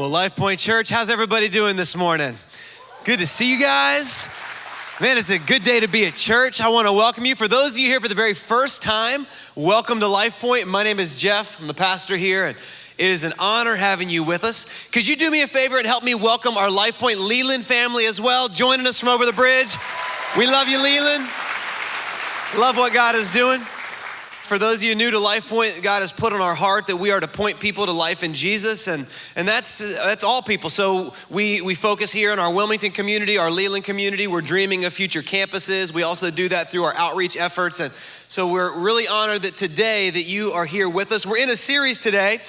Well, Lifepoint Church, how's everybody doing this morning? Good to see you guys. Man, it's a good day to be at church. I want to welcome you. For those of you here for the very first time, welcome to Lifepoint. My name is Jeff. I'm the pastor here, and it is an honor having you with us. Could you do me a favor and help me welcome our Lifepoint Leland family as well, joining us from over the bridge? We love you, Leland. Love what God is doing. For those of you new to Lifepoint, God has put on our heart that we are to point people to life in Jesus, and that's all people. So we focus here in our Wilmington community, our Leland community. We're dreaming of future campuses. We also do that through our outreach efforts, and so we're really honored that today that you are here with us. We're in a series today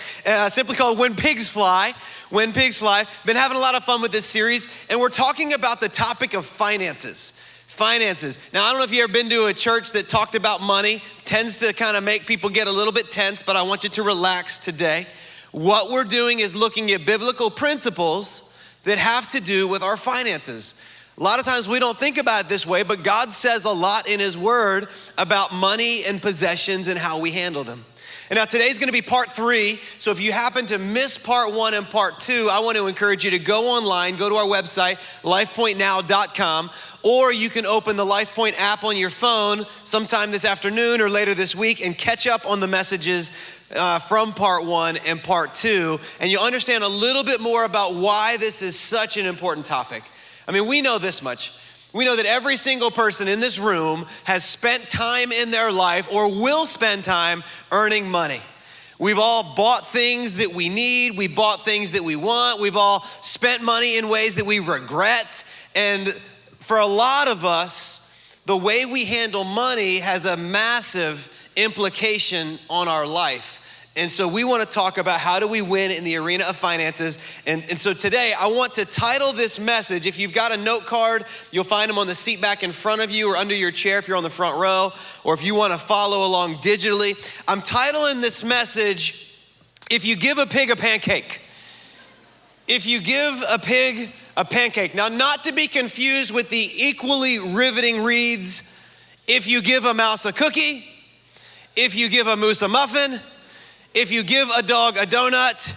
simply called When Pigs Fly. When Pigs Fly. Been having a lot of fun with this series, and we're talking about the topic of finances. Finances. Now, I don't know if you've ever been to a church that talked about money. Tends to kind of make people get a little bit tense, but I want you to relax today. What we're doing is looking at biblical principles that have to do with our finances. A lot of times we don't think about it this way, but God says a lot in His Word about money and possessions and how we handle them. And now today's gonna be part 3, so if you happen to miss part 1 and part 2, I want to encourage you to go online, go to our website, lifepointnow.com, or you can open the Lifepoint app on your phone sometime this afternoon or later this week and catch up on the messages from part 1 and part 2, and you'll understand a little bit more about why this is such an important topic. I mean, we know this much. We know that every single person in this room has spent time in their life or will spend time earning money. We've all bought things that we need. We bought things that we want. We've all spent money in ways that we regret. And for a lot of us, the way we handle money has a massive implication on our life. And so we want to talk about how do we win in the arena of finances. And so today I want to title this message. If you've got a note card, you'll find them on the seat back in front of you or under your chair if you're on the front row, or if you want to follow along digitally. I'm titling this message, If You Give a Pig a Pancake. If you give a pig a pancake. Now, not to be confused with the equally riveting reads, if you give a mouse a cookie, if you give a moose a muffin, if you give a dog a donut,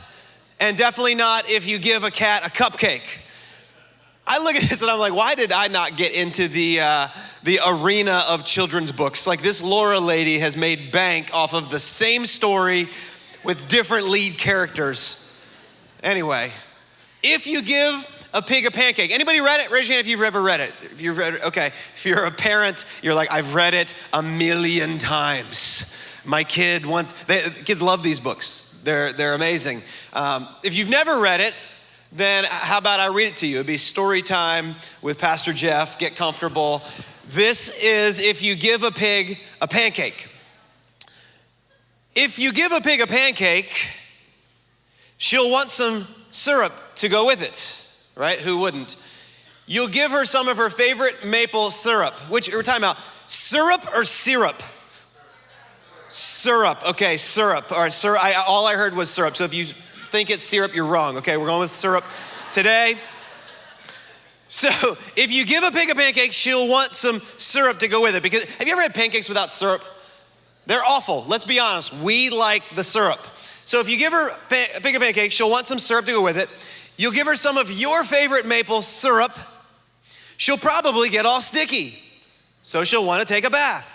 and definitely not if you give a cat a cupcake. I look at this and I'm like, why did I not get into the arena of children's books? Like, this Laura lady has made bank off of the same story with different lead characters. Anyway, if you give a pig a pancake. Anybody read it? Raise your hand if you've ever read it. If you've read it, okay. If you're a parent, you're like, I've read it 1,000,000 times. My kid wants, kids love these books. They're amazing. If you've never read it, then how about I read it to you? It'd be story time with Pastor Jeff. Get comfortable. This is If You Give a Pig a Pancake. If you give a pig a pancake, she'll want some syrup to go with it, right? Who wouldn't? You'll give her some of her favorite maple syrup, which we're talking about, syrup or syrup? Syrup, okay, syrup. All right, syrup. All I heard was syrup. So if you think it's syrup, you're wrong. Okay, we're going with syrup today. So if you give a pig a pancake, she'll want some syrup to go with it. Because have you ever had pancakes without syrup? They're awful. Let's be honest. We like the syrup. So if you give her a pig a pancake, she'll want some syrup to go with it. You'll give her some of your favorite maple syrup. She'll probably get all sticky. So she'll want to take a bath.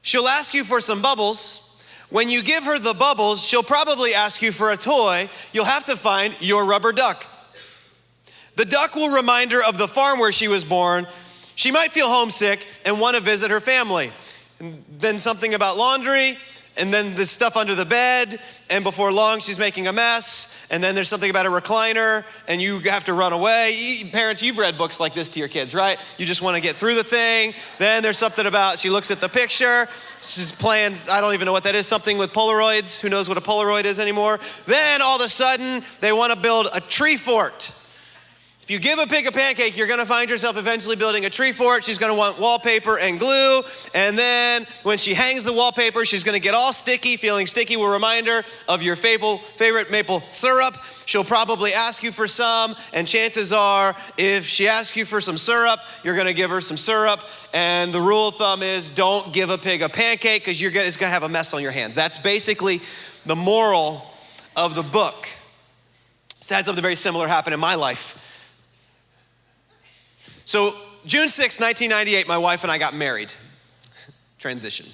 She'll ask you for some bubbles. When you give her the bubbles, she'll probably ask you for a toy. You'll have to find your rubber duck. The duck will remind her of the farm where she was born. She might feel homesick and want to visit her family. And then something about laundry, and then the stuff under the bed, and before long she's making a mess, and then there's something about a recliner, and you have to run away. Parents, you've read books like this to your kids, right? You just want to get through the thing. Then there's something about, she looks at the picture, she's playing, I don't even know what that is, something with Polaroids. Who knows what a Polaroid is anymore? Then all of a sudden, they want to build a tree fort. If you give a pig a pancake, you're gonna find yourself eventually building a tree fort. She's gonna want wallpaper and glue. And then when she hangs the wallpaper, she's gonna get all sticky. Feeling sticky will remind her of your favorite maple syrup. She'll probably ask you for some. And chances are, if she asks you for some syrup, you're gonna give her some syrup. And the rule of thumb is don't give a pig a pancake because it's gonna have a mess on your hands. That's basically the moral of the book. had something very similar happen in my life. So June 6, 1998, my wife and I got married. Transition.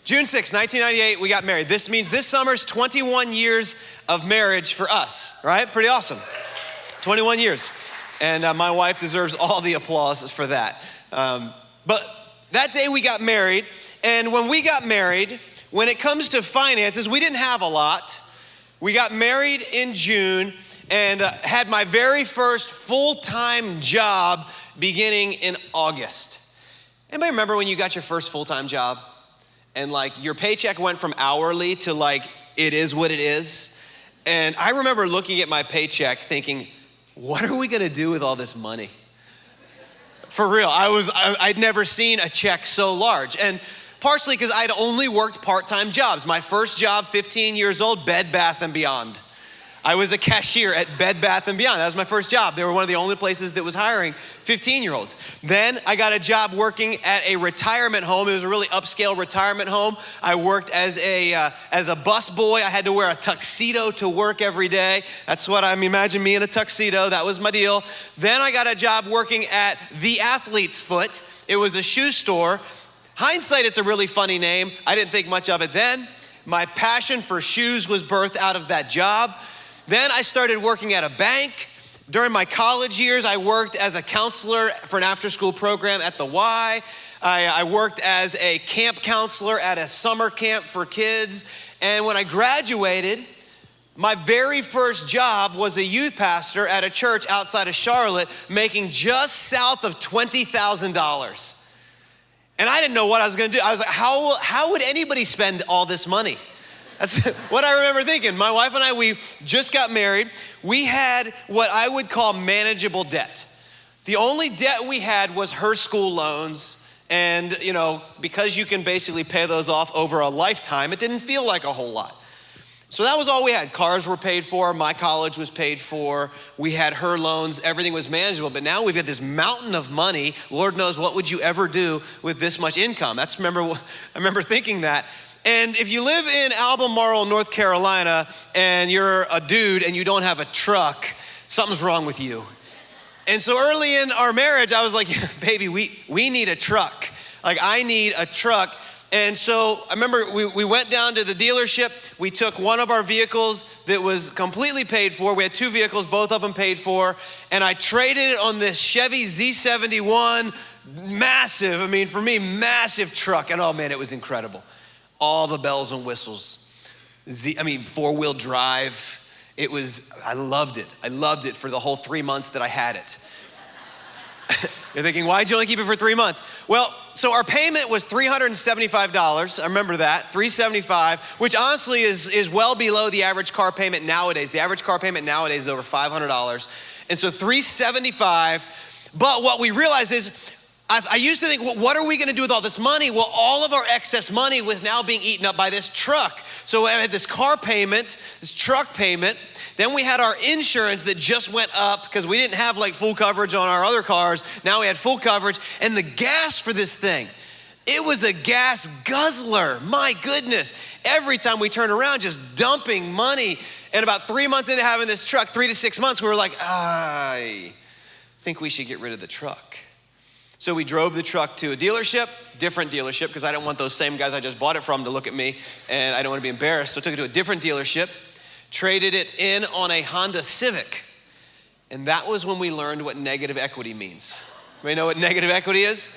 June 6, 1998, we got married. This means this summer's 21 years of marriage for us, right? Pretty awesome. 21 years. And my wife deserves all the applause for that. But that day we got married, and when we got married, when it comes to finances, we didn't have a lot. We got married in June and had my very first full-time job beginning in August. Anybody remember when you got your first full-time job? And like your paycheck went from hourly to like, it is what it is. And I remember looking at my paycheck thinking, what are we gonna do with all this money? For real, I'd never seen a check so large. And partially because I'd only worked part-time jobs. My first job, 15 years old, Bed Bath & Beyond. I was a cashier at Bed Bath & Beyond. That was my first job. They were one of the only places that was hiring 15-year-olds. Then I got a job working at a retirement home. It was a really upscale retirement home. I worked as a bus boy. I had to wear a tuxedo to work every day. That's what imagine me in a tuxedo. That was my deal. Then I got a job working at The Athlete's Foot. It was a shoe store. Hindsight, it's a really funny name. I didn't think much of it then. My passion for shoes was birthed out of that job. Then I started working at a bank. During my college years, I worked as a counselor for an after-school program at the Y. I worked as a camp counselor at a summer camp for kids. And when I graduated, my very first job was a youth pastor at a church outside of Charlotte, making just south of $20,000. And I didn't know what I was gonna do. I was like, how would anybody spend all this money? That's what I remember thinking. My wife and I, we just got married. We had what I would call manageable debt. The only debt we had was her school loans. And because you can basically pay those off over a lifetime, it didn't feel like a whole lot. So that was all we had. Cars were paid for, my college was paid for, we had her loans, everything was manageable. But now we've got this mountain of money. Lord knows, what would you ever do with this much income? I remember thinking that. And if you live in Albemarle, North Carolina, and you're a dude and you don't have a truck, something's wrong with you. And so early in our marriage, I was like, baby, we need a truck. Like, I need a truck. And so I remember we went down to the dealership. We took one of our vehicles that was completely paid for. We had two vehicles, both of them paid for. And I traded it on this Chevy Z71, massive, for me, massive truck. And oh man, it was incredible. All the bells and whistles. Four-wheel drive. I loved it. I loved it for the whole 3 months that I had it. You're thinking, why'd you only keep it for 3 months? Well, so our payment was $375. I remember that, $375, which honestly is well below the average car payment nowadays. The average car payment nowadays is over $500. And so $375, but what we realized is, I used to think, well, what are we gonna do with all this money? Well, all of our excess money was now being eaten up by this truck. So I had this car payment, this truck payment. Then we had our insurance that just went up because we didn't have like full coverage on our other cars. Now we had full coverage. And the gas for this thing, it was a gas guzzler. My goodness. Every time we turned around, just dumping money. And about 3 months into having this truck, 3 to 6 months, we were like, I think we should get rid of the truck. So we drove the truck to a dealership, different dealership, because I didn't want those same guys I just bought it from to look at me, and I didn't want to be embarrassed. So I took it to a different dealership, traded it in on a Honda Civic. And that was when we learned what negative equity means. Anybody know what negative equity is?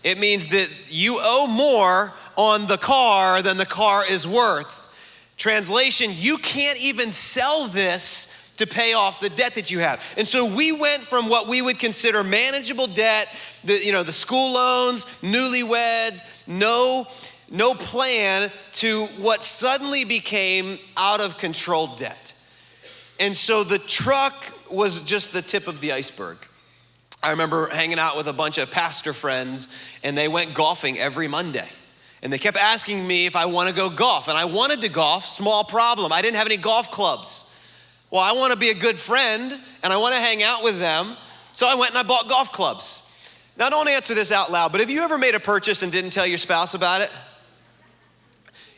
It means that you owe more on the car than the car is worth. Translation, you can't even sell this to pay off the debt that you have. And so we went from what we would consider manageable debt, the school loans, newlyweds, no plan, to what suddenly became out of control debt. And so the truck was just the tip of the iceberg. I remember hanging out with a bunch of pastor friends, and they went golfing every Monday. And they kept asking me if I want to go golf. And I wanted to golf, small problem. I didn't have any golf clubs. Well, I want to be a good friend, and I want to hang out with them. So I went and I bought golf clubs. Now, don't answer this out loud, but have you ever made a purchase and didn't tell your spouse about it?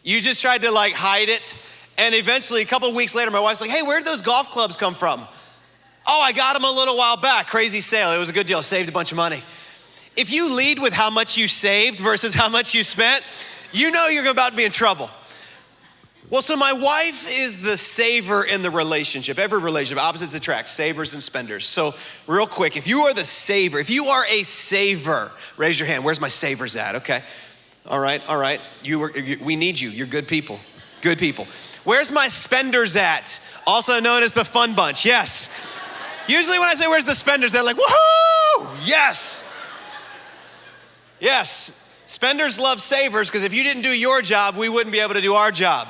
You just tried to hide it, And eventually, a couple of weeks later, my wife's like, hey, where'd those golf clubs come from? Oh, I got them a little while back. Crazy sale. It was a good deal. Saved a bunch of money. If you lead with how much you saved versus how much you spent, you know you're about to be in trouble. Well, so my wife is the saver in the relationship. Every relationship, opposites attract, savers and spenders. So real quick, if you are the saver, if you are a saver, raise your hand. Where's my savers at? Okay. All right. We need you. You're good people. Good people. Where's my spenders at? Also known as the fun bunch. Yes. Usually when I say where's the spenders, they're like, woohoo! Yes. Yes. Spenders love savers because if you didn't do your job, we wouldn't be able to do our job,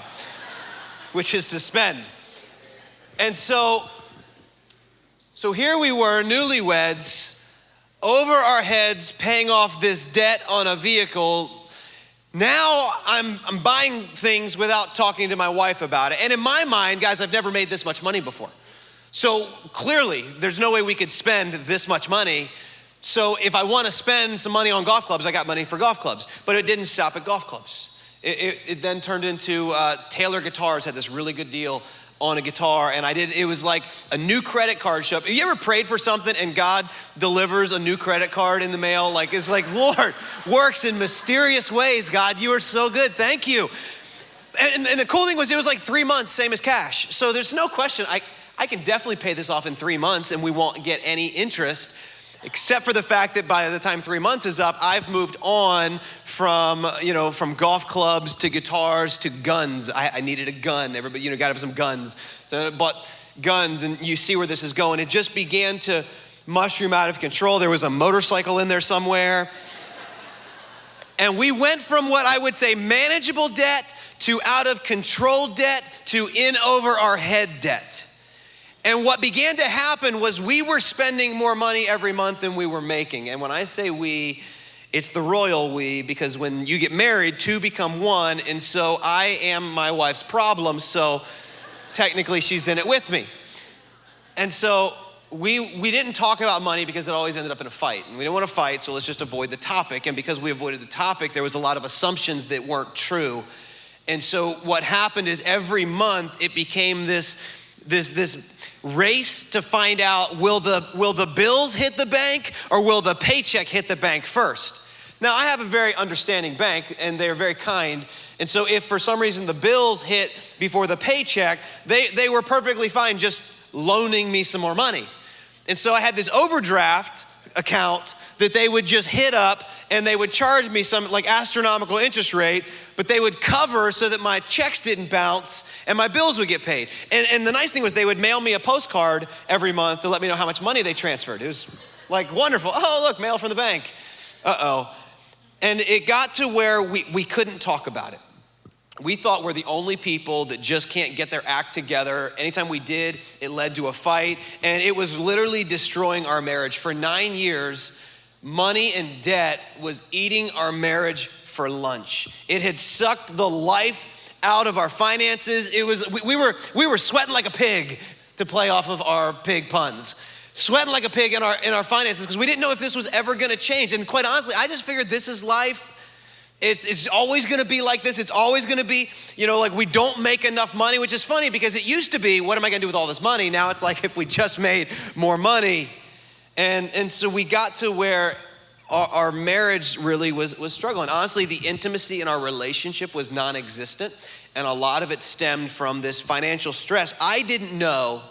which is to spend. And so here we were, newlyweds, over our heads, paying off this debt on a vehicle. Now I'm buying things without talking to my wife about it. And in my mind, guys, I've never made this much money before. So clearly, there's no way we could spend this much money. So if I want to spend some money on golf clubs, I got money for golf clubs. But it didn't stop at golf clubs. It then turned into Taylor Guitars had this really good deal on a guitar, and it was like a new credit card shop. Have you ever prayed for something and God delivers a new credit card in the mail? Like, it's like, Lord, works in mysterious ways. God, you are so good. Thank you. And the cool thing was it was like 3 months, same as cash. So there's no question. I can definitely pay this off in 3 months and we won't get any interest, except for the fact that by the time 3 months is up, I've moved on from golf clubs to guitars to guns. I needed a gun. Everybody, gotta have some guns. So I bought guns, and you see where this is going. It just began to mushroom out of control. There was a motorcycle in there somewhere. And we went from what I would say manageable debt to out of control debt to in over our head debt. And what began to happen was we were spending more money every month than we were making. And when I say we, it's the royal we, because when you get married, two become one. And so I am my wife's problem. So technically she's in it with me. And so we didn't talk about money because it always ended up in a fight. And we didn't want to fight, so let's just avoid the topic. And because we avoided the topic, there was a lot of assumptions that weren't true. And so what happened is every month it became this race to find out, will the bills hit the bank or will the paycheck hit the bank first? Now, I have a very understanding bank and they're very kind. And so if for some reason the bills hit before the paycheck, they were perfectly fine just loaning me some more money. And so I had this overdraft account that they would just hit up and they would charge me some like astronomical interest rate, but they would cover so that my checks didn't bounce and my bills would get paid. And the nice thing was they would mail me a postcard every month to let me know how much money they transferred. It was like wonderful. Oh, look, mail from the bank. Uh-oh. And it got to where we couldn't talk about it. We thought we're the only people that just can't get their act together. Anytime we did, it led to a fight. And it was literally destroying our marriage. For 9 years, money and debt was eating our marriage for lunch. It had sucked the life out of our finances. We were sweating like a pig, to play off of our pig puns. Sweating like a pig in our finances because we didn't know if this was ever gonna change. And quite honestly, I just figured this is life. It's always gonna be like this. It's always gonna be, like we don't make enough money, which is funny because it used to be, what am I gonna do with all this money? Now it's like if we just made more money. And so we got to where our marriage really was struggling. Honestly, the intimacy in our relationship was non-existent, and a lot of it stemmed from this financial stress. I didn't know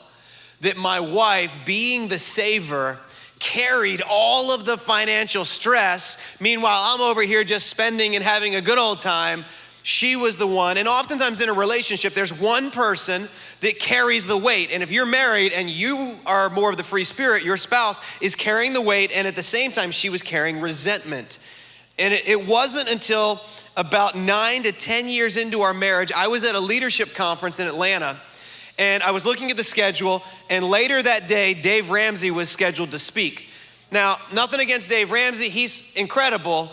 that my wife, being the saver, carried all of the financial stress. Meanwhile, I'm over here just spending and having a good old time. She was the one. And oftentimes in a relationship, there's one person that carries the weight. And if you're married and you are more of the free spirit, your spouse is carrying the weight. And at the same time, she was carrying resentment. And it wasn't until about 9 to 10 years into our marriage, I was at a leadership conference in Atlanta. And I was looking at the schedule, and later that day, Dave Ramsey was scheduled to speak. Now, nothing against Dave Ramsey, he's incredible,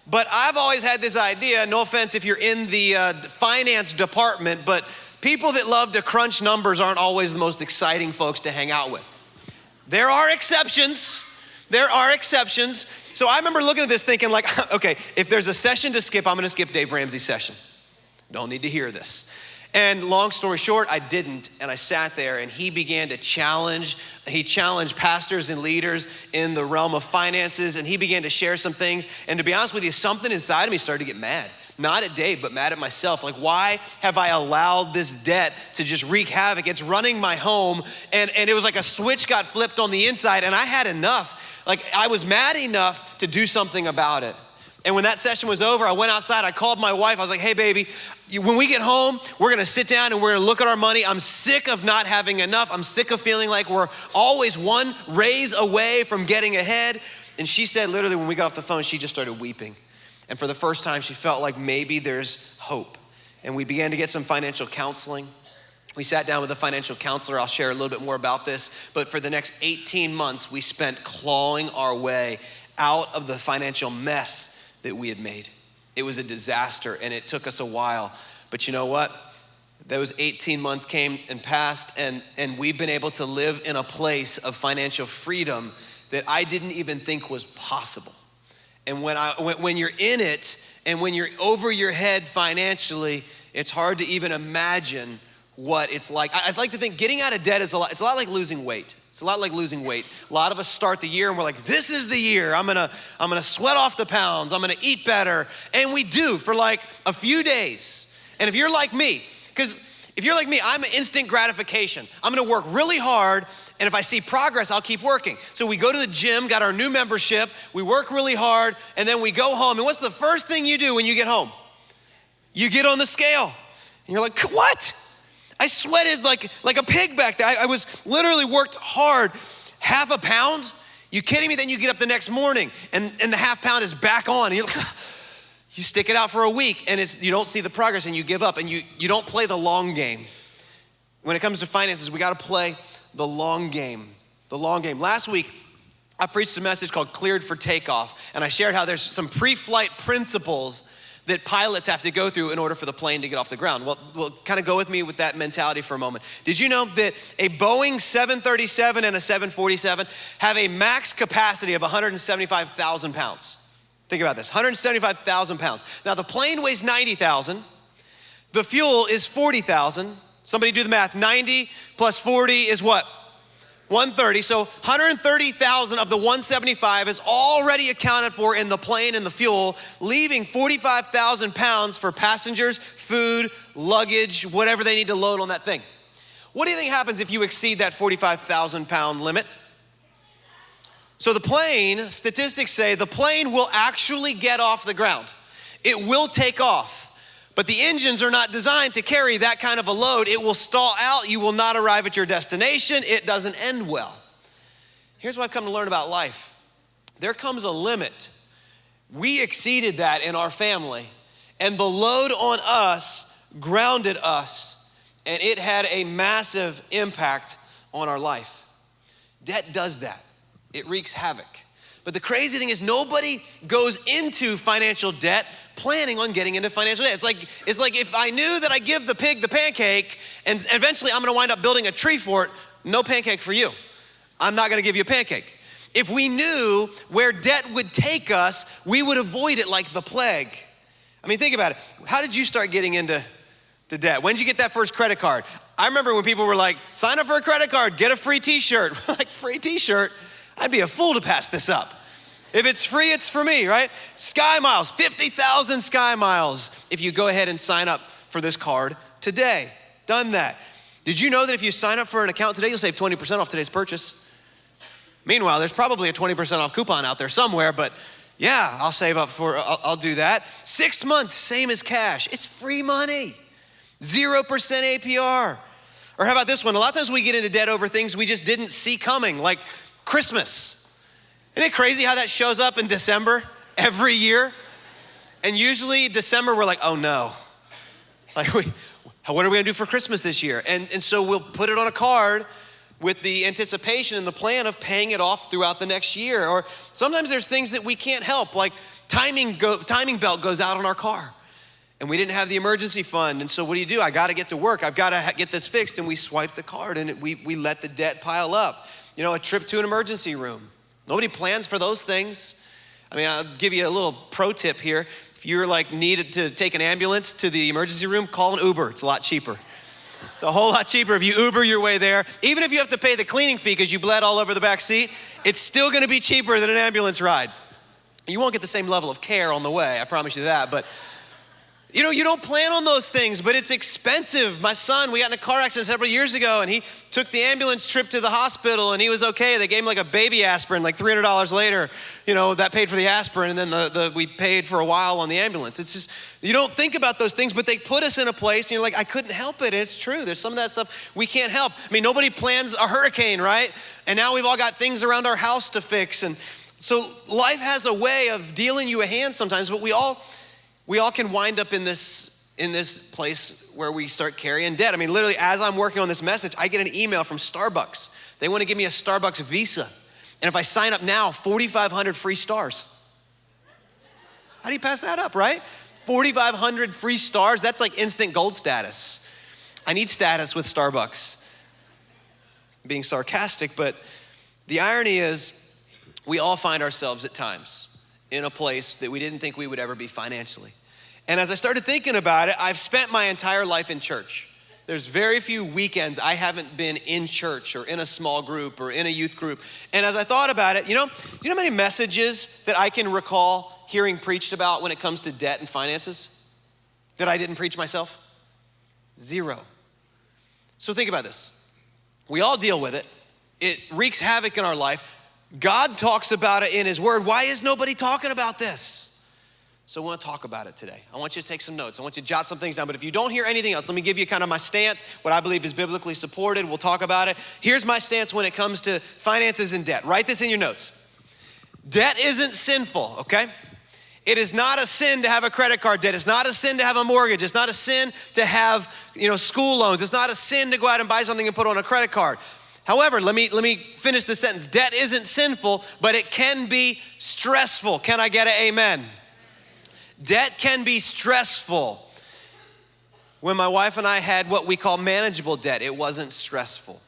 but I've always had this idea, no offense if you're in the finance department, but people that love to crunch numbers aren't always the most exciting folks to hang out with. There are exceptions. So I remember looking at this thinking like, okay, if there's a session to skip, I'm gonna skip Dave Ramsey's session. Don't need to hear this. And long story short, I didn't, and I sat there, and he began to challenged pastors and leaders in the realm of finances, and he began to share some things. And to be honest with you, something inside of me started to get mad. Not at Dave, but mad at myself. Like, why have I allowed this debt to just wreak havoc? It's running my home, and it was like a switch got flipped on the inside, and I had enough. Like, I was mad enough to do something about it. And when that session was over, I went outside, I called my wife, I was like, hey baby, when we get home, we're gonna sit down and we're gonna look at our money. I'm sick of not having enough. I'm sick of feeling like we're always one raise away from getting ahead. And she said, literally, when we got off the phone, she just started weeping. And for the first time, she felt like maybe there's hope. And we began to get some financial counseling. We sat down with a financial counselor. I'll share a little bit more about this. But for the next 18 months, we spent clawing our way out of the financial mess that we had made. It was a disaster, and it took us a while. But you know what? Those 18 months came and passed, and we've been able to live in a place of financial freedom that I didn't even think was possible. And when you're in it, and when you're over your head financially, it's hard to even imagine what it's like. I'd like to think getting out of debt it's a lot like losing weight. It's a lot like losing weight. A lot of us start the year and we're like, this is the year. I'm gonna sweat off the pounds. I'm gonna eat better. And we do for like a few days. And if you're like me, because if you're like me, I'm instant gratification. I'm gonna work really hard, and if I see progress, I'll keep working. So we go to the gym, got our new membership, we work really hard, and then we go home. And what's the first thing you do when you get home? You get on the scale. And you're like, what? I sweated like a pig back there. I was literally worked hard. Half a pound? You kidding me? Then you get up the next morning and the half pound is back on. And you're like, you stick it out for a week and you don't see the progress and you give up, and you don't play the long game. When it comes to finances, we gotta play the long game. The long game. Last week, I preached a message called Cleared for Takeoff, and I shared how there's some pre-flight principles that pilots have to go through in order for the plane to get off the ground. Well, kind of go with me with that mentality for a moment. Did you know that a Boeing 737 and a 747 have a max capacity of 175,000 pounds? Think about this, 175,000 pounds. Now the plane weighs 90,000, the fuel is 40,000. Somebody do the math, 90 plus 40 is what? 130, so 130,000 of the 175 is already accounted for in the plane and the fuel, leaving 45,000 pounds for passengers, food, luggage, whatever they need to load on that thing. What do you think happens if you exceed that 45,000 pound limit? So the plane, statistics say the plane will actually get off the ground. It will take off. But the engines are not designed to carry that kind of a load. It will stall out. You will not arrive at your destination. It doesn't end well. Here's what I've come to learn about life. There comes a limit. We exceeded that in our family, and the load on us grounded us, and it had a massive impact on our life. Debt does that. It wreaks havoc. But the crazy thing is nobody goes into financial debt planning on getting into financial debt. It's like if I knew that I give the pig the pancake and eventually I'm gonna wind up building a tree for it, no pancake for you. I'm not gonna give you a pancake. If we knew where debt would take us, we would avoid it like the plague. I mean, think about it. How did you start getting into debt? When did you get that first credit card? I remember when people were like, sign up for a credit card, get a free t-shirt. Like, free t-shirt? I'd be a fool to pass this up. If it's free, it's for me, right? Sky Miles, 50,000 Sky Miles. If you go ahead and sign up for this card today, done that. Did you know that if you sign up for an account today, you'll save 20% off today's purchase? Meanwhile, there's probably a 20% off coupon out there somewhere, but yeah, I'll do that. 6 months, same as cash. It's free money. 0% APR. Or how about this one? A lot of times we get into debt over things we just didn't see coming, like Christmas. Isn't it crazy how that shows up in December every year? And usually December, we're like, oh no. Like, what are we gonna do for Christmas this year? And so we'll put it on a card with the anticipation and the plan of paying it off throughout the next year. Or sometimes there's things that we can't help, like timing belt goes out on our car. And we didn't have the emergency fund. And so what do? I gotta get to work. I've gotta get this fixed. And we swipe the card and we let the debt pile up. You know, a trip to an emergency room. Nobody plans for those things. I mean, I'll give you a little pro tip here. If you're like needed to take an ambulance to the emergency room, call an Uber. It's a lot cheaper. It's a whole lot cheaper if you Uber your way there. Even if you have to pay the cleaning fee because you bled all over the back seat, it's still gonna be cheaper than an ambulance ride. You won't get the same level of care on the way, I promise you that, but you know, you don't plan on those things, but it's expensive. My son, we got in a car accident several years ago, and he took the ambulance trip to the hospital, and he was okay. They gave him like a baby aspirin, like $300 later. You know, that paid for the aspirin, and then we paid for a while on the ambulance. It's just, you don't think about those things, but they put us in a place, and you're like, I couldn't help it. It's true. There's some of that stuff we can't help. I mean, nobody plans a hurricane, right? And now we've all got things around our house to fix. And so life has a way of dealing you a hand sometimes, but we all can wind up in this place where we start carrying debt. I mean, literally, as I'm working on this message, I get an email from Starbucks. They want to give me a Starbucks Visa. And if I sign up now, 4,500 free stars. How do you pass that up, right? 4,500 free stars, that's like instant gold status. I need status with Starbucks. I'm being sarcastic, but the irony is we all find ourselves at times in a place that we didn't think we would ever be financially. And as I started thinking about it, I've spent my entire life in church. There's very few weekends I haven't been in church or in a small group or in a youth group. And as I thought about it, do you know how many messages that I can recall hearing preached about when it comes to debt and finances that I didn't preach myself? 0. So think about this. We all deal with it. It wreaks havoc in our life. God talks about it in his word. Why is nobody talking about this? So I want to talk about it today. I want you to take some notes. I want you to jot some things down. But if you don't hear anything else, let me give you kind of my stance, what I believe is biblically supported. We'll talk about it. Here's my stance when it comes to finances and debt. Write this in your notes. Debt isn't sinful, okay? It is not a sin to have a credit card debt. It's not a sin to have a mortgage. It's not a sin to have, school loans. It's not a sin to go out and buy something and put on a credit card. However, let me finish the sentence. Debt isn't sinful, but it can be stressful. Can I get an amen? Debt can be stressful. When my wife and I had what we call manageable debt, it wasn't stressful.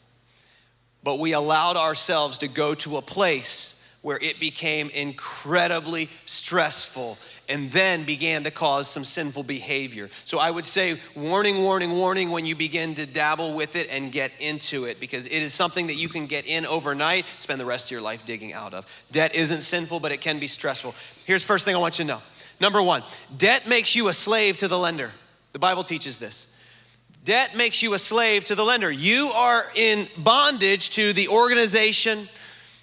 But we allowed ourselves to go to a place where it became incredibly stressful and then began to cause some sinful behavior. So I would say warning, warning, warning when you begin to dabble with it and get into it, because it is something that you can get in overnight, spend the rest of your life digging out of. Debt isn't sinful, but it can be stressful. Here's the first thing I want you to know. Number 1, debt makes you a slave to the lender. The Bible teaches this. Debt makes you a slave to the lender. You are in bondage to the organization,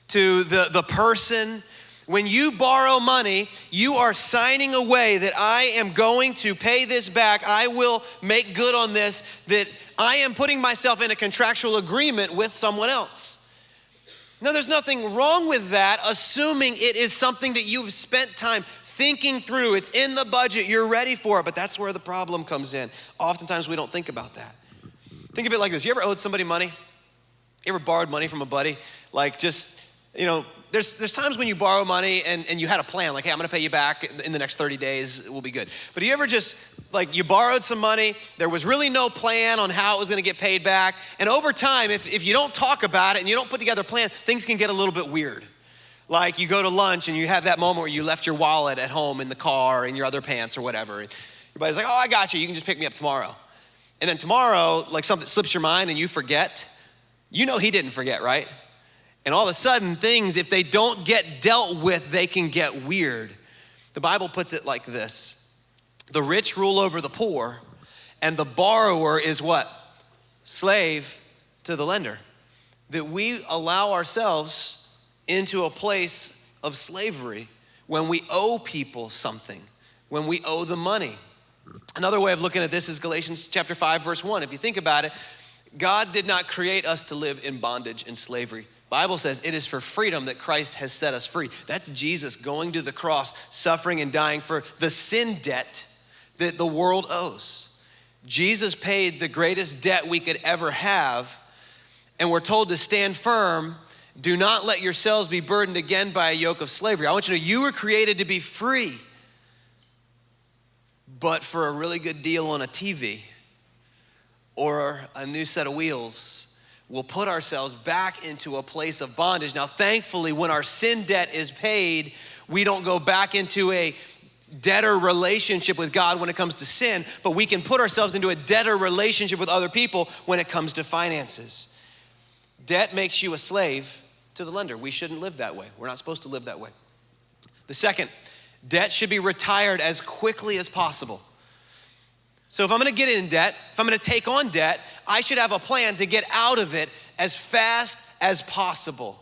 to the person. When you borrow money, you are signing away that I am going to pay this back. I will make good on this, that I am putting myself in a contractual agreement with someone else. Now, there's nothing wrong with that, assuming it is something that you've spent time thinking through. It's in the budget, you're ready for it, but that's where the problem comes in. Oftentimes we don't think about that. Think of it like this. You ever owed somebody money? You ever borrowed money from a buddy? Like just, there's times when you borrow money and you had a plan, like, hey, I'm gonna pay you back in the next 30 days, it will be good. But you ever just, you borrowed some money, there was really no plan on how it was gonna get paid back, and over time, if you don't talk about it and you don't put together a plan, things can get a little bit weird. Like you go to lunch and you have that moment where you left your wallet at home in the car, in your other pants or whatever. And your buddy's like, oh, I got you, you can just pick me up tomorrow. And then tomorrow, something slips your mind and you forget. You know he didn't forget, right? And all of a sudden, things, if they don't get dealt with, they can get weird. The Bible puts it like this. The rich rule over the poor, and the borrower is what? Slave to the lender. That we allow ourselves into a place of slavery when we owe people something, when we owe them money. Another way of looking at this is Galatians chapter 5, verse 1. If you think about it, God did not create us to live in bondage and slavery. Bible says it is for freedom that Christ has set us free. That's Jesus going to the cross, suffering and dying for the sin debt that the world owes. Jesus paid the greatest debt we could ever have, and we're told to stand firm. Do not let yourselves be burdened again by a yoke of slavery. I want you to know you were created to be free, but for a really good deal on a TV or a new set of wheels, we'll put ourselves back into a place of bondage. Now, thankfully, when our sin debt is paid, we don't go back into a debtor relationship with God when it comes to sin, but we can put ourselves into a debtor relationship with other people when it comes to finances. Debt makes you a slave to the lender. We shouldn't live that way. We're not supposed to live that way. The second, debt should be retired as quickly as possible. So if I'm gonna get in debt, if I'm gonna take on debt, I should have a plan to get out of it as fast as possible.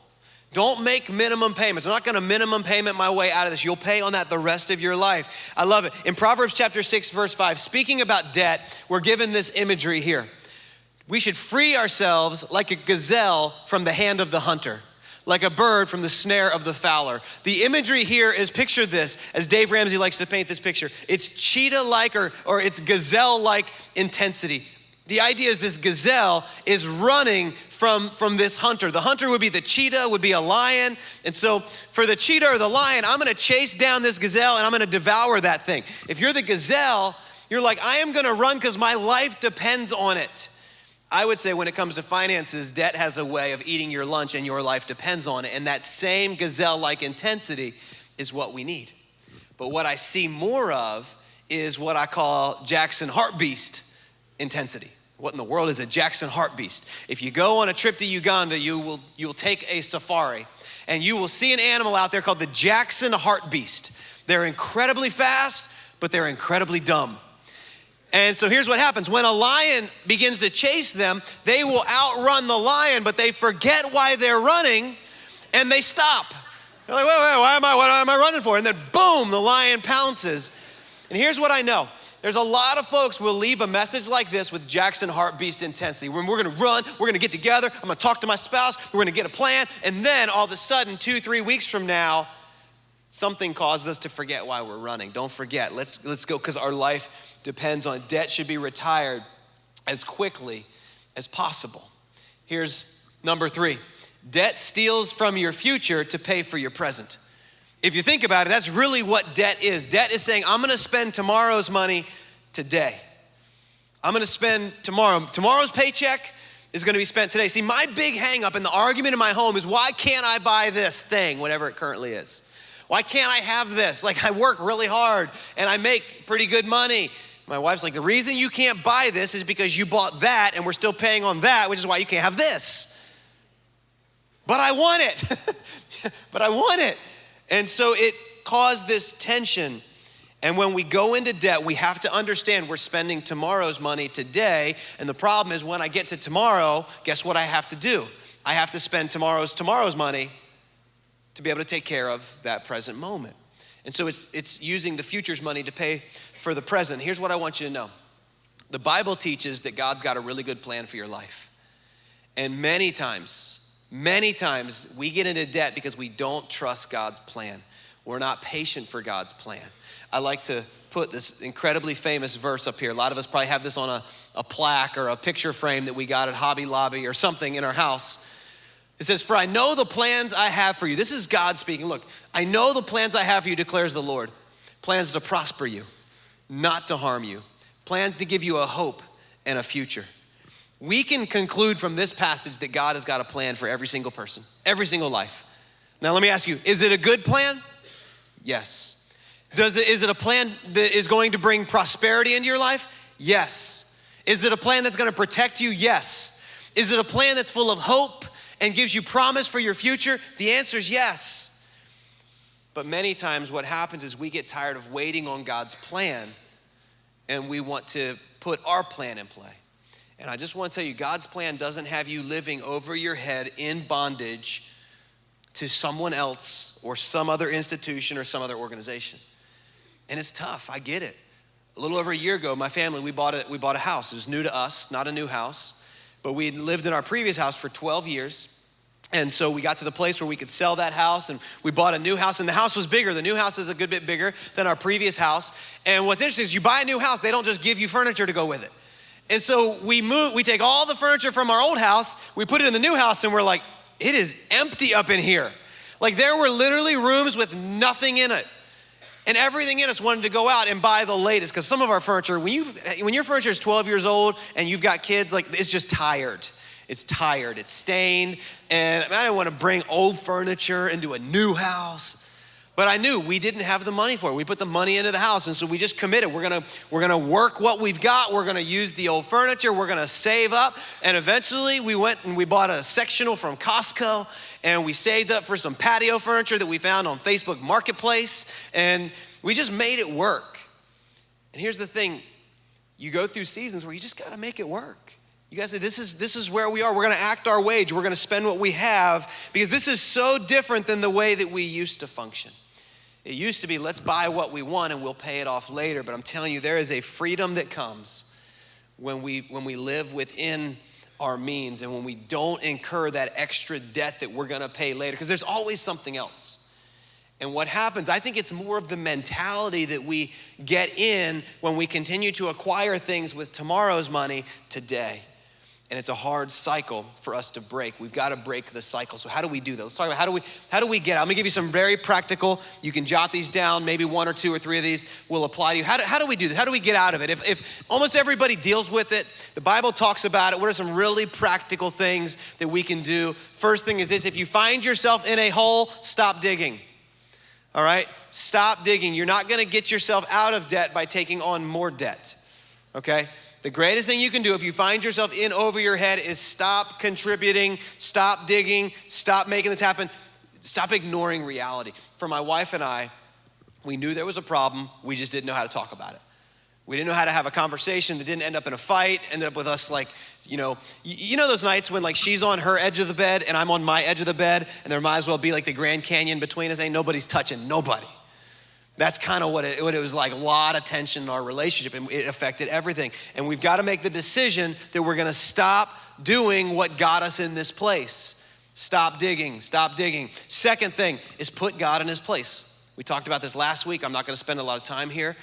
Don't make minimum payments. I'm not gonna minimum payment my way out of this. You'll pay on that the rest of your life. I love it. In Proverbs chapter 6, verse 5, speaking about debt, we're given this imagery here. We should free ourselves like a gazelle from the hand of the hunter, like a bird from the snare of the fowler. The imagery here is, picture this, as Dave Ramsey likes to paint this picture. It's cheetah-like or it's gazelle-like intensity. The idea is this gazelle is running from this hunter. The hunter would be the cheetah, would be a lion. And so for the cheetah or the lion, I'm gonna chase down this gazelle and I'm gonna devour that thing. If you're the gazelle, you're like, I am gonna run because my life depends on it. I would say when it comes to finances, debt has a way of eating your lunch and your life depends on it. And that same gazelle-like intensity is what we need. But what I see more of is what I call Jackson Heartbeast intensity. What in the world is a Jackson Heartbeast? If you go on a trip to Uganda, you'll take a safari and you will see an animal out there called the Jackson Heartbeast. They're incredibly fast, but they're incredibly dumb. And so here's what happens. When a lion begins to chase them, they will outrun the lion, but they forget why they're running and they stop. They're like, wait, what am I running for? And then boom, the lion pounces. And here's what I know. There's a lot of folks will leave a message like this with Jackson Heartbeast intensity. When we're gonna run, we're gonna get together, I'm gonna talk to my spouse, we're gonna get a plan, and then all of a sudden, 2-3 weeks from now, something causes us to forget why we're running. Don't forget, let's go, because our life depends on it. Debt should be retired as quickly as possible. Here's number 3. Debt steals from your future to pay for your present. If you think about it, that's really what debt is. Debt is saying, I'm gonna spend tomorrow's money today. I'm gonna spend tomorrow's paycheck is gonna be spent today. See, my big hang up in the argument in my home is, why can't I buy this thing, whatever it currently is? Why can't I have this? Like, I work really hard and I make pretty good money. My wife's like, the reason you can't buy this is because you bought that and we're still paying on that, which is why you can't have this. But I want it. But I want it. And so it caused this tension. And when we go into debt, we have to understand we're spending tomorrow's money today. And the problem is, when I get to tomorrow, guess what I have to do? I have to spend tomorrow's money to be able to take care of that present moment. And so it's using the future's money to pay for the present. Here's what I want you to know. The Bible teaches that God's got a really good plan for your life. And many times we get into debt because we don't trust God's plan. We're not patient for God's plan. I like to put this incredibly famous verse up here. A lot of us probably have this on a plaque or a picture frame that we got at Hobby Lobby or something in our house. It says, for I know the plans I have for you. This is God speaking. Look, I know the plans I have for you, declares the Lord. Plans to prosper you, not to harm you. Plans to give you a hope and a future. We can conclude from this passage that God has got a plan for every single person, every single life. Now let me ask you, is it a good plan? Yes. Is it a plan that is going to bring prosperity into your life? Yes. Is it a plan that's going to protect you? Yes. Is it a plan that's full of hope and gives you promise for your future? The answer is yes. But many times what happens is we get tired of waiting on God's plan and we want to put our plan in play. And I just want to tell you, God's plan doesn't have you living over your head in bondage to someone else or some other institution or some other organization. And it's tough, I get it. A little over a year ago, my family, we bought a house. It was new to us, not a new house, but we had lived in our previous house for 12 years. And so we got to the place where we could sell that house, and we bought a new house, and the house was bigger. The new house is a good bit bigger than our previous house. And what's interesting is, you buy a new house, they don't just give you furniture to go with it. And so we take all the furniture from our old house, we put it in the new house, and we're like, it is empty up in here. Like, there were literally rooms with nothing in it. And everything in us wanted to go out and buy the latest, because some of our furniture, when your furniture is 12 years old and you've got kids, like, it's just tired. It's tired, it's stained, and I didn't want to bring old furniture into a new house. But I knew we didn't have the money for it. We put the money into the house, and so we just committed. We're gonna work what we've got. We're gonna use the old furniture. We're gonna save up. And eventually we went and we bought a sectional from Costco, and we saved up for some patio furniture that we found on Facebook Marketplace, and we just made it work. And here's the thing, you go through seasons where you just gotta make it work. You guys say, this is where we are. We're gonna act our wage. We're gonna spend what we have, because this is so different than the way that we used to function. It used to be, let's buy what we want and we'll pay it off later. But I'm telling you, there is a freedom that comes when we live within our means and when we don't incur that extra debt that we're gonna pay later, because there's always something else. And what happens, I think it's more of the mentality that we get in when we continue to acquire things with tomorrow's money today. And it's a hard cycle for us to break. We've got to break the cycle. So how do we do that? Let's talk about how do we get out? I'm gonna give you some very practical, you can jot these down, maybe 1 or 2 or 3 of these will apply to you. How do we do this? How do we get out of it? If almost everybody deals with it, the Bible talks about it. What are some really practical things that we can do? First thing is this: if you find yourself in a hole, stop digging. All right? Stop digging. You're not gonna get yourself out of debt by taking on more debt, okay? The greatest thing you can do if you find yourself in over your head is stop contributing, stop digging, stop making this happen, stop ignoring reality. For my wife and I, we knew there was a problem, we just didn't know how to talk about it. We didn't know how to have a conversation that didn't end up in a fight, ended up with us like, you know those nights when like she's on her edge of the bed and I'm on my edge of the bed, and there might as well be like the Grand Canyon between us, ain't nobody's touching nobody. That's kind of what it was like, a lot of tension in our relationship, and it affected everything. And we've got to make the decision that we're gonna stop doing what got us in this place. Stop digging, stop digging. Second thing is put God in his place. We talked about this last week. I'm not gonna spend a lot of time here.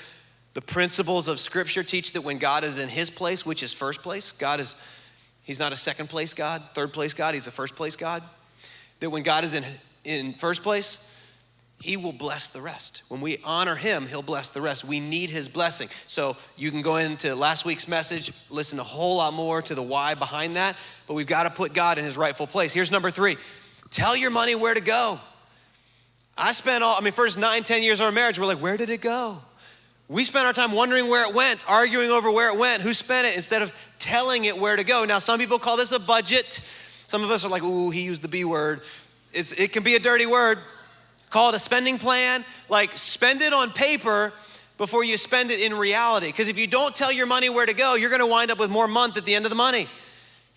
The principles of Scripture teach that when God is in his place, which is first place, he's not a second place God, third place God, he's a first place God. That when God is in first place, he will bless the rest. When we honor him, he'll bless the rest. We need his blessing. So you can go into last week's message, listen a whole lot more to the why behind that, but we've got to put God in his rightful place. Here's number 3, tell your money where to go. First 9-10 years of our marriage, we're like, where did it go? We spent our time wondering where it went, arguing over where it went, who spent it, instead of telling it where to go. Now, some people call this a budget. Some of us are like, ooh, he used the B word. It can be a dirty word. Call it a spending plan. Like, spend it on paper before you spend it in reality. Because if you don't tell your money where to go, you're gonna wind up with more month at the end of the money.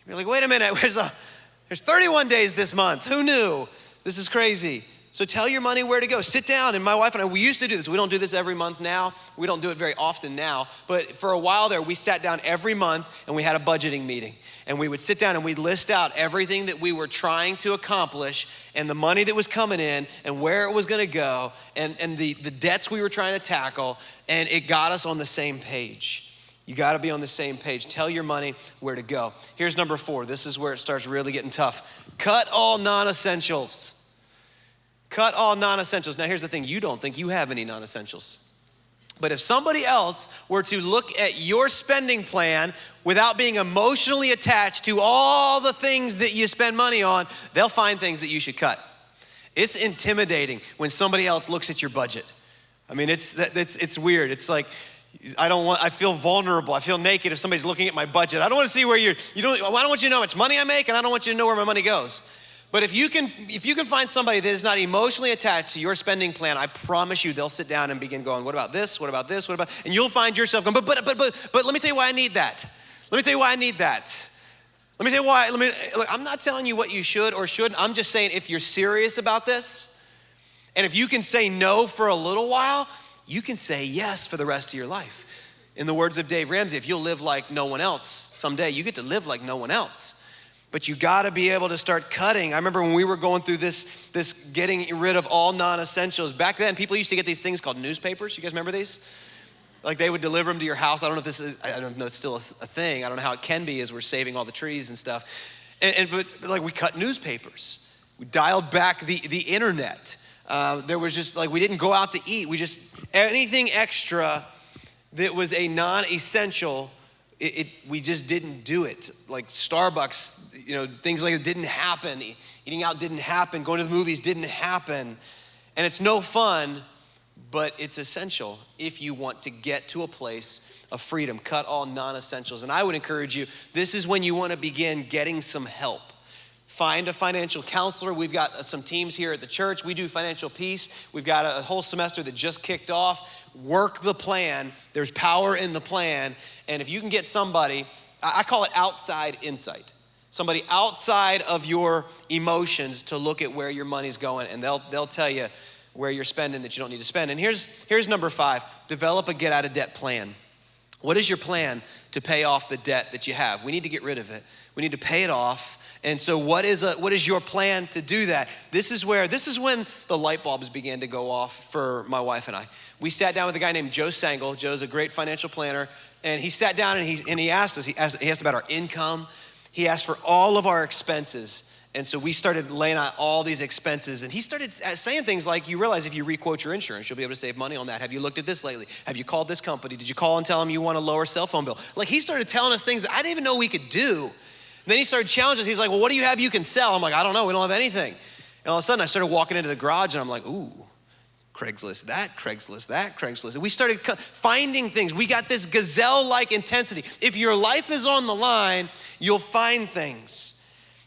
You're like, wait a minute, there's 31 days this month. Who knew? This is crazy. So tell your money where to go. Sit down, and my wife and I, we used to do this. We don't do this every month now. We don't do it very often now. But for a while there, we sat down every month and we had a budgeting meeting. And we would sit down and we'd list out everything that we were trying to accomplish and the money that was coming in and where it was gonna go and the debts we were trying to tackle, and it got us on the same page. You gotta be on the same page. Tell your money where to go. Here's number 4. This is where it starts really getting tough. Cut all non-essentials. Cut all non-essentials. Now here's the thing, you don't think you have any non-essentials. But if somebody else were to look at your spending plan without being emotionally attached to all the things that you spend money on, they'll find things that you should cut. It's intimidating when somebody else looks at your budget. I mean, it's weird. It's like, I feel vulnerable. I feel naked if somebody's looking at my budget. I don't want to see where I don't want you to know how much money I make, and I don't want you to know where my money goes. But if you can find somebody that is not emotionally attached to your spending plan, I promise you they'll sit down and begin going, what about this? What about this? What about, and you'll find yourself going, but let me tell you why I need that. Let me tell you why I need that. Let me tell you why, look, I'm not telling you what you should or shouldn't. I'm just saying if you're serious about this, and if you can say no for a little while, you can say yes for the rest of your life. In the words of Dave Ramsey, if you'll live like no one else, someday you get to live like no one else. But you gotta be able to start cutting. I remember when we were going through this getting rid of all non-essentials. Back then, people used to get these things called newspapers. You guys remember these? Like they would deliver them to your house. I don't know if it's still a thing. I don't know how it can be as we're saving all the trees and stuff. But like we cut newspapers. We dialed back the internet. There was just like, we didn't go out to eat. Anything extra that was a non-essential, we just didn't do it. Like Starbucks, things like it didn't happen. Eating out didn't happen. Going to the movies didn't happen. And it's no fun, but it's essential if you want to get to a place of freedom. Cut all non-essentials. And I would encourage you, this is when you want to begin getting some help. Find a financial counselor. We've got some teams here at the church. We do financial peace. We've got a whole semester that just kicked off. Work the plan. There's power in the plan. And if you can get somebody, I call it outside insight. Somebody outside of your emotions to look at where your money's going, and they'll tell you where you're spending that you don't need to spend. And here's number 5, develop a get out of debt plan. What is your plan to pay off the debt that you have? We need to get rid of it. We need to pay it off. And so what is your plan to do that? This is when the light bulbs began to go off for my wife and I. We sat down with a guy named Joe Sangl. Joe's a great financial planner. And he sat down and he asked us, he asked about our income. He asked for all of our expenses. And so we started laying out all these expenses. And he started saying things like, you realize if you requote your insurance, you'll be able to save money on that. Have you looked at this lately? Have you called this company? Did you call and tell them you want a lower cell phone bill? Like, he started telling us things that I didn't even know we could do. And then he started challenging us. He's like, well, what do you have you can sell? I'm like, I don't know. We don't have anything. And all of a sudden I started walking into the garage and I'm like, ooh, Craigslist, that, Craigslist, that, Craigslist. And we started finding things. We got this gazelle-like intensity. If your life is on the line, you'll find things.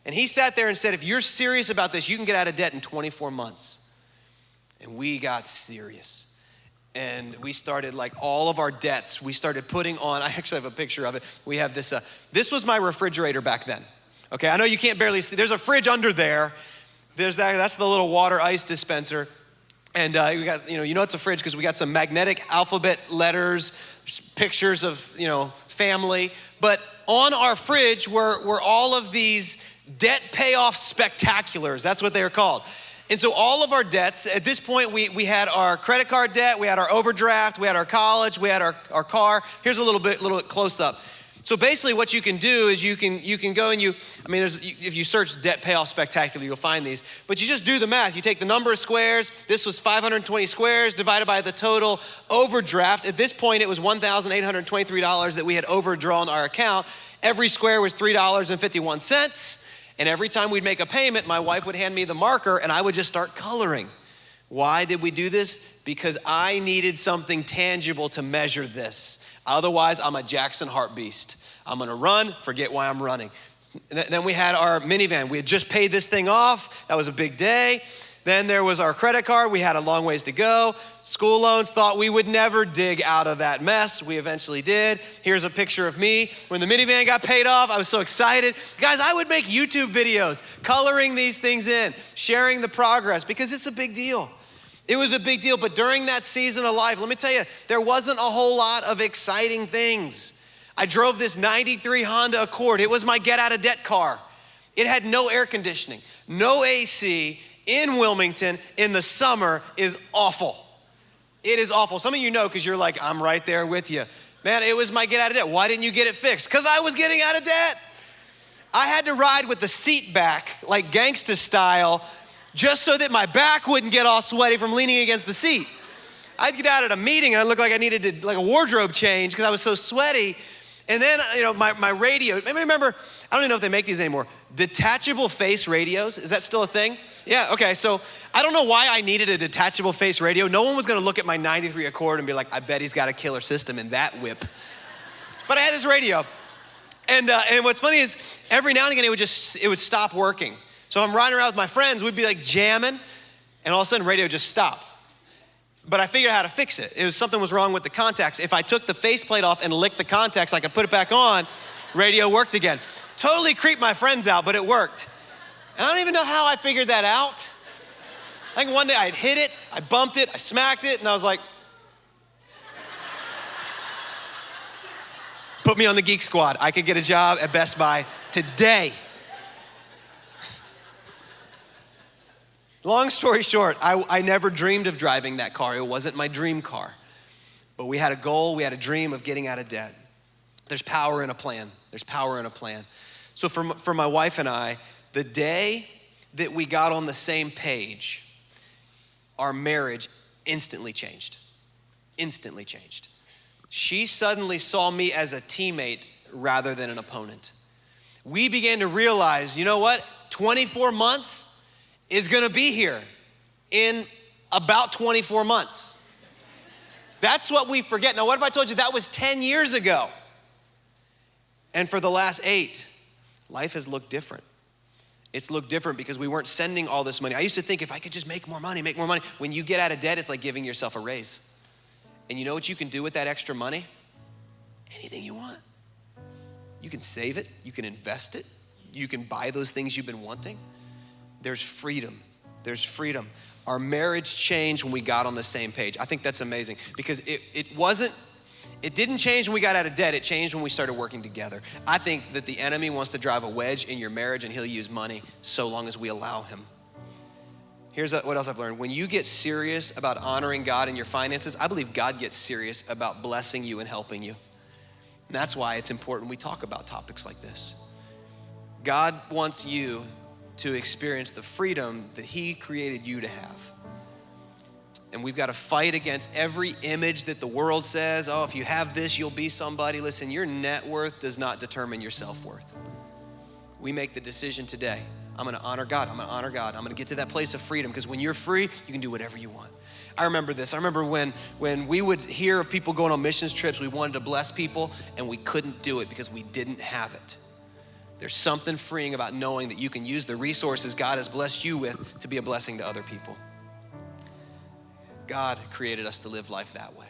And he sat there and said, if you're serious about this, you can get out of debt in 24 months. And we got serious. And we started, like, all of our debts, we started putting on, I actually have a picture of it. We have this, this was my refrigerator back then. Okay, I know you can't barely see, there's a fridge under there. That's the little water ice dispenser. And we got, you know it's a fridge because we got some magnetic alphabet letters, pictures of, family. But on our fridge were all of these debt payoff spectaculars. That's what they were called. And so all of our debts, at this point, we had our credit card debt, we had our overdraft, we had our college, we had our car. Here's a little bit close up. So basically what you can do is you can go and if you search debt payoff spectacular, you'll find these. But you just do the math. You take the number of squares. This was 520 squares divided by the total overdraft. At this point, it was $1,823 that we had overdrawn our account. Every square was $3.51. And every time we'd make a payment, my wife would hand me the marker and I would just start coloring. Why did we do this? Because I needed something tangible to measure this. Otherwise, I'm a Jackson Heart beast. I'm gonna run, forget why I'm running. Then we had our minivan. We had just paid this thing off. That was a big day. Then there was our credit card. We had a long ways to go. School loans, thought we would never dig out of that mess. We eventually did. Here's a picture of me. When the minivan got paid off, I was so excited. Guys, I would make YouTube videos, coloring these things in, sharing the progress, because it's a big deal. It was a big deal, but during that season of life, let me tell you, there wasn't a whole lot of exciting things. I drove this 93 Honda Accord. It was my get out of debt car. It had no air conditioning, no AC. In Wilmington in the summer is awful. It is awful. Some of you know because you're like, I'm right there with you. Man, it was my get out of debt. Why didn't you get it fixed? Because I was getting out of debt. I had to ride with the seat back, like gangsta style, just so that my back wouldn't get all sweaty from leaning against the seat. I'd get out at a meeting and I looked like I needed a wardrobe change because I was so sweaty. And then, my radio, maybe remember, I don't even know if they make these anymore, detachable face radios. Is that still a thing? Yeah, okay, so I don't know why I needed a detachable face radio. No one was gonna look at my 93 Accord and be like, I bet he's got a killer system in that whip. But I had this radio. And what's funny is every now and again, it would stop working. So if I'm riding around with my friends, we'd be like jamming, and all of a sudden radio just stopped. But I figured out how to fix it. Something was wrong with the contacts. If I took the faceplate off and licked the contacts, I could put it back on, radio worked again. Totally creeped my friends out, but it worked. And I don't even know how I figured that out. I think one day I'd hit it, I bumped it, I smacked it, and I was like, put me on the Geek Squad. I could get a job at Best Buy today. Long story short, I never dreamed of driving that car. It wasn't my dream car. But we had a goal, we had a dream of getting out of debt. There's power in a plan. There's power in a plan. So for my wife and I, the day that we got on the same page, our marriage instantly changed. Instantly changed. She suddenly saw me as a teammate rather than an opponent. We began to realize, you know what? 24 months is gonna be here in about 24 months. That's what we forget. Now, what if I told you that was 10 years ago? And for the last 8, life has looked different. It's looked different because we weren't sending all this money. I used to think if I could just make more money. When you get out of debt, it's like giving yourself a raise. And you know what you can do with that extra money? Anything you want. You can save it, you can invest it, you can buy those things you've been wanting. There's freedom. Our marriage changed when we got on the same page. I think that's amazing because it didn't change when we got out of debt. It changed when we started working together. I think that the enemy wants to drive a wedge in your marriage and he'll use money so long as we allow him. Here's what else I've learned. When you get serious about honoring God in your finances, I believe God gets serious about blessing you and helping you. And that's why it's important we talk about topics like this. God wants you to experience the freedom that he created you to have. And we've got to fight against every image that the world says, oh, if you have this, you'll be somebody. Listen, your net worth does not determine your self-worth. We make the decision today. I'm gonna honor God, I'm gonna get to that place of freedom because when you're free, you can do whatever you want. I remember this. I remember when we would hear of people going on missions trips, we wanted to bless people and we couldn't do it because we didn't have it. There's something freeing about knowing that you can use the resources God has blessed you with to be a blessing to other people. God created us to live life that way.